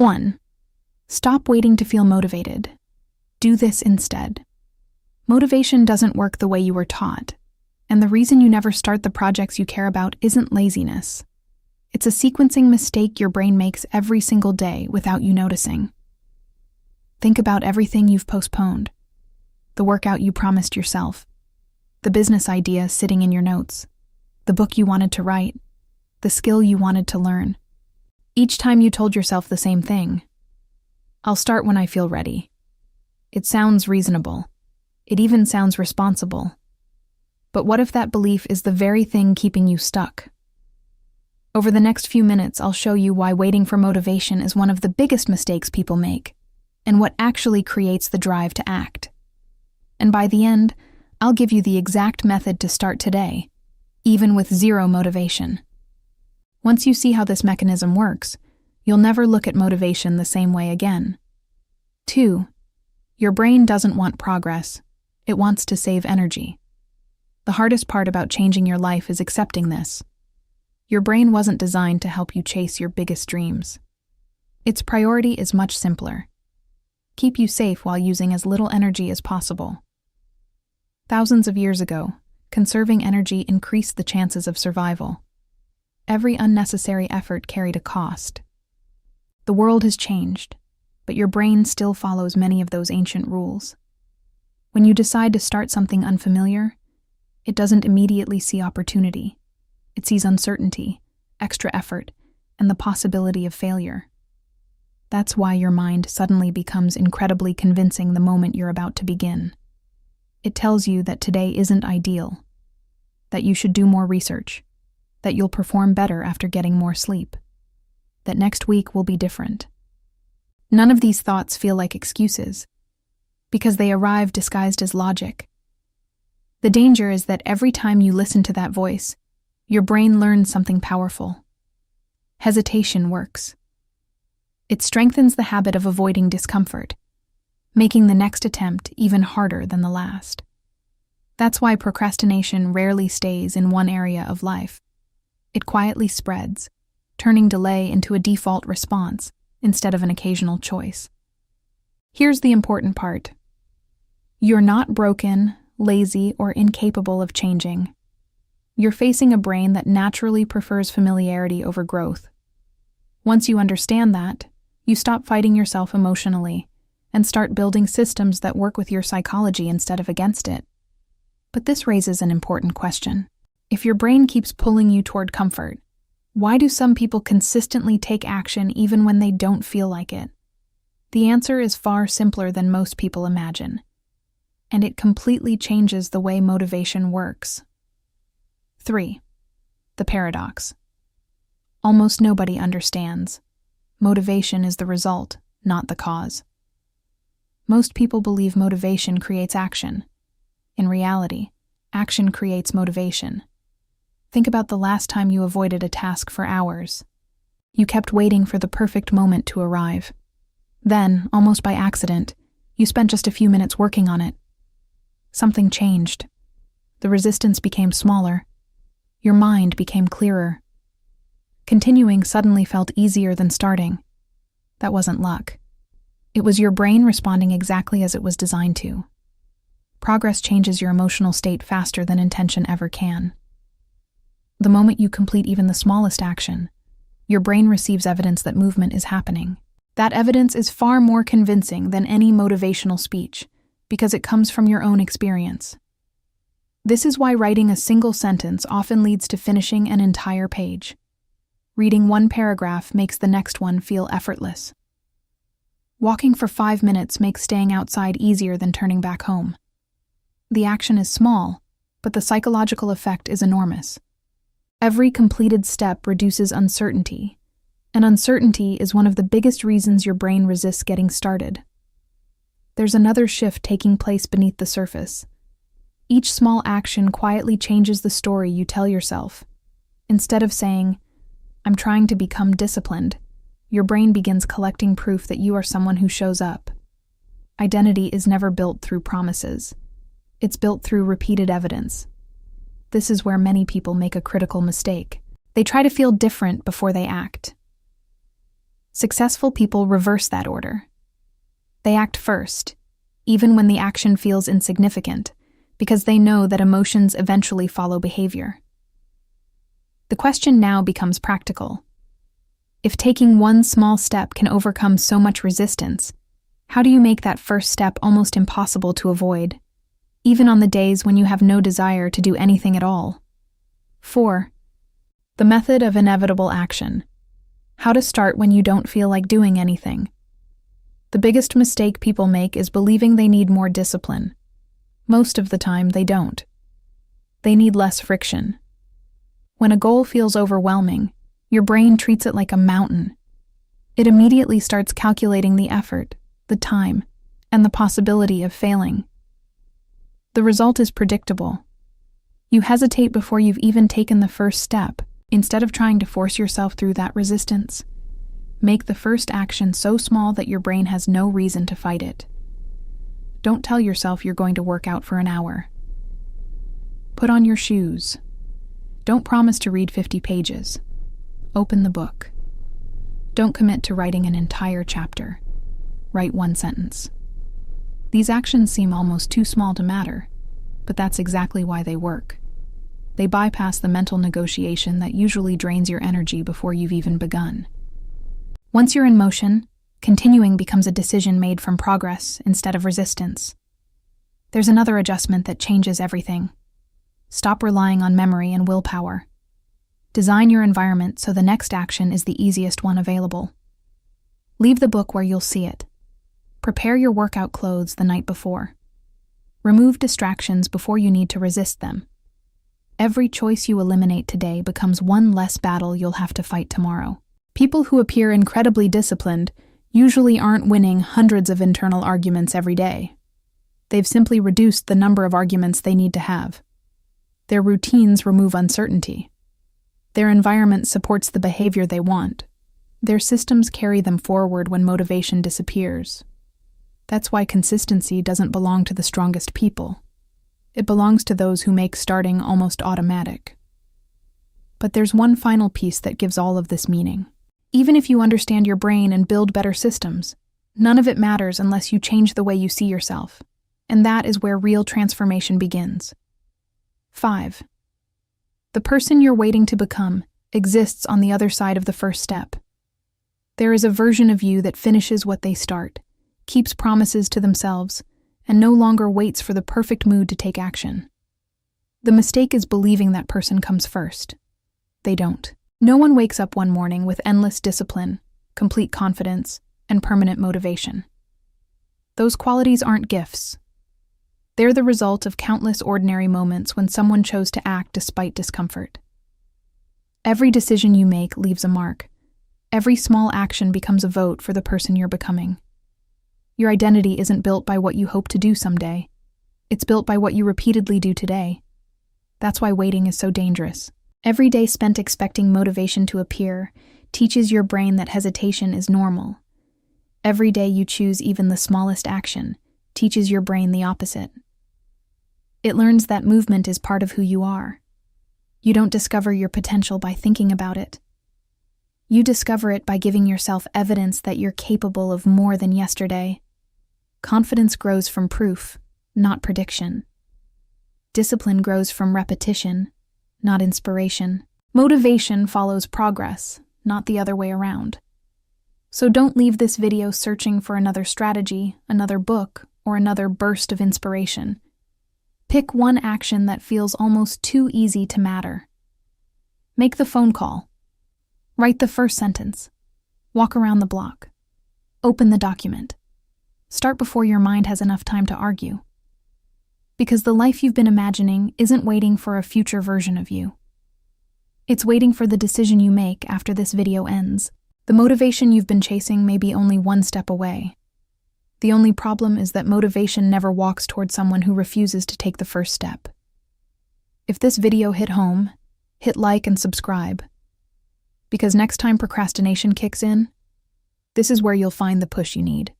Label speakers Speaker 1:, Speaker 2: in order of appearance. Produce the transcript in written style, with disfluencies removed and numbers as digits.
Speaker 1: 1. Stop waiting to feel motivated. Do this instead. Motivation doesn't work the way you were taught, and the reason you never start the projects you care about isn't laziness. It's a sequencing mistake your brain makes every single day without you noticing. Think about everything you've postponed. The workout you promised yourself. The business idea sitting in your notes. The book you wanted to write. The skill you wanted to learn. Each time you told yourself the same thing. I'll start when I feel ready. It sounds reasonable. It even sounds responsible. But what if that belief is the very thing keeping you stuck? Over the next few minutes, I'll show you why waiting for motivation is one of the biggest mistakes people make, and what actually creates the drive to act. And by the end, I'll give you the exact method to start today, even with zero motivation. Once you see how this mechanism works, you'll never look at motivation the same way again. 2. Your brain doesn't want progress. It wants to save energy. The hardest part about changing your life is accepting this. Your brain wasn't designed to help you chase your biggest dreams. Its priority is much simpler. Keep you safe while using as little energy as possible. Thousands of years ago, conserving energy increased the chances of survival. Every unnecessary effort carried a cost. The world has changed, but your brain still follows many of those ancient rules. When you decide to start something unfamiliar, it doesn't immediately see opportunity. It sees uncertainty, extra effort, and the possibility of failure. That's why your mind suddenly becomes incredibly convincing the moment you're about to begin. It tells you that today isn't ideal, that you should do more research, that you'll perform better after getting more sleep, that next week will be different. None of these thoughts feel like excuses, because they arrive disguised as logic. The danger is that every time you listen to that voice, your brain learns something powerful. Hesitation works. It strengthens the habit of avoiding discomfort, making the next attempt even harder than the last. That's why procrastination rarely stays in one area of life. It quietly spreads, turning delay into a default response instead of an occasional choice. Here's the important part. You're not broken, lazy, or incapable of changing. You're facing a brain that naturally prefers familiarity over growth. Once you understand that, you stop fighting yourself emotionally and start building systems that work with your psychology instead of against it. But this raises an important question. If your brain keeps pulling you toward comfort, why do some people consistently take action even when they don't feel like it? The answer is far simpler than most people imagine, and it completely changes the way motivation works. 3. The paradox. Almost nobody understands. Motivation is the result, not the cause. Most people believe motivation creates action. In reality, action creates motivation. Think about the last time you avoided a task for hours. You kept waiting for the perfect moment to arrive. Then, almost by accident, you spent just a few minutes working on it. Something changed. The resistance became smaller. Your mind became clearer. Continuing suddenly felt easier than starting. That wasn't luck. It was your brain responding exactly as it was designed to. Progress changes your emotional state faster than intention ever can. The moment you complete even the smallest action, your brain receives evidence that movement is happening. That evidence is far more convincing than any motivational speech, because it comes from your own experience. This is why writing a single sentence often leads to finishing an entire page. Reading one paragraph makes the next one feel effortless. Walking for 5 minutes makes staying outside easier than turning back home. The action is small, but the psychological effect is enormous. Every completed step reduces uncertainty, and uncertainty is one of the biggest reasons your brain resists getting started. There's another shift taking place beneath the surface. Each small action quietly changes the story you tell yourself. Instead of saying, "I'm trying to become disciplined," your brain begins collecting proof that you are someone who shows up. Identity is never built through promises. It's built through repeated evidence. This is where many people make a critical mistake. They try to feel different before they act. Successful people reverse that order. They act first, even when the action feels insignificant, because they know that emotions eventually follow behavior. The question now becomes practical. If taking one small step can overcome so much resistance, how do you make that first step almost impossible to avoid, even on the days when you have no desire to do anything at all? 4. The method of inevitable action. How to start when you don't feel like doing anything. The biggest mistake people make is believing they need more discipline. Most of the time, they don't. They need less friction. When a goal feels overwhelming, your brain treats it like a mountain. It immediately starts calculating the effort, the time, and the possibility of failing. The result is predictable. You hesitate before you've even taken the first step, instead of trying to force yourself through that resistance. Make the first action so small that your brain has no reason to fight it. Don't tell yourself you're going to work out for an hour. Put on your shoes. Don't promise to read 50 pages. Open the book. Don't commit to writing an entire chapter. Write one sentence. These actions seem almost too small to matter, but that's exactly why they work. They bypass the mental negotiation that usually drains your energy before you've even begun. Once you're in motion, continuing becomes a decision made from progress instead of resistance. There's another adjustment that changes everything. Stop relying on memory and willpower. Design your environment so the next action is the easiest one available. Leave the book where you'll see it. Prepare your workout clothes the night before. Remove distractions before you need to resist them. Every choice you eliminate today becomes one less battle you'll have to fight tomorrow. People who appear incredibly disciplined usually aren't winning hundreds of internal arguments every day. They've simply reduced the number of arguments they need to have. Their routines remove uncertainty. Their environment supports the behavior they want. Their systems carry them forward when motivation disappears. That's why consistency doesn't belong to the strongest people. It belongs to those who make starting almost automatic. But there's one final piece that gives all of this meaning. Even if you understand your brain and build better systems, none of it matters unless you change the way you see yourself. And that is where real transformation begins. 5. The person you're waiting to become exists on the other side of the first step. There is a version of you that finishes what they start, keeps promises to themselves, and no longer waits for the perfect mood to take action. The mistake is believing that person comes first. They don't. No one wakes up one morning with endless discipline, complete confidence, and permanent motivation. Those qualities aren't gifts. They're the result of countless ordinary moments when someone chose to act despite discomfort. Every decision you make leaves a mark. Every small action becomes a vote for the person you're becoming. Your identity isn't built by what you hope to do someday. It's built by what you repeatedly do today. That's why waiting is so dangerous. Every day spent expecting motivation to appear teaches your brain that hesitation is normal. Every day you choose even the smallest action teaches your brain the opposite. It learns that movement is part of who you are. You don't discover your potential by thinking about it. You discover it by giving yourself evidence that you're capable of more than yesterday. Confidence grows from proof, not prediction. Discipline grows from repetition, not inspiration. Motivation follows progress, not the other way around. So don't leave this video searching for another strategy, another book, or another burst of inspiration. Pick one action that feels almost too easy to matter. Make the phone call. Write the first sentence. Walk around the block. Open the document. Start before your mind has enough time to argue. Because the life you've been imagining isn't waiting for a future version of you. It's waiting for the decision you make after this video ends. The motivation you've been chasing may be only one step away. The only problem is that motivation never walks toward someone who refuses to take the first step. If this video hit home, hit like and subscribe. Because next time procrastination kicks in, this is where you'll find the push you need.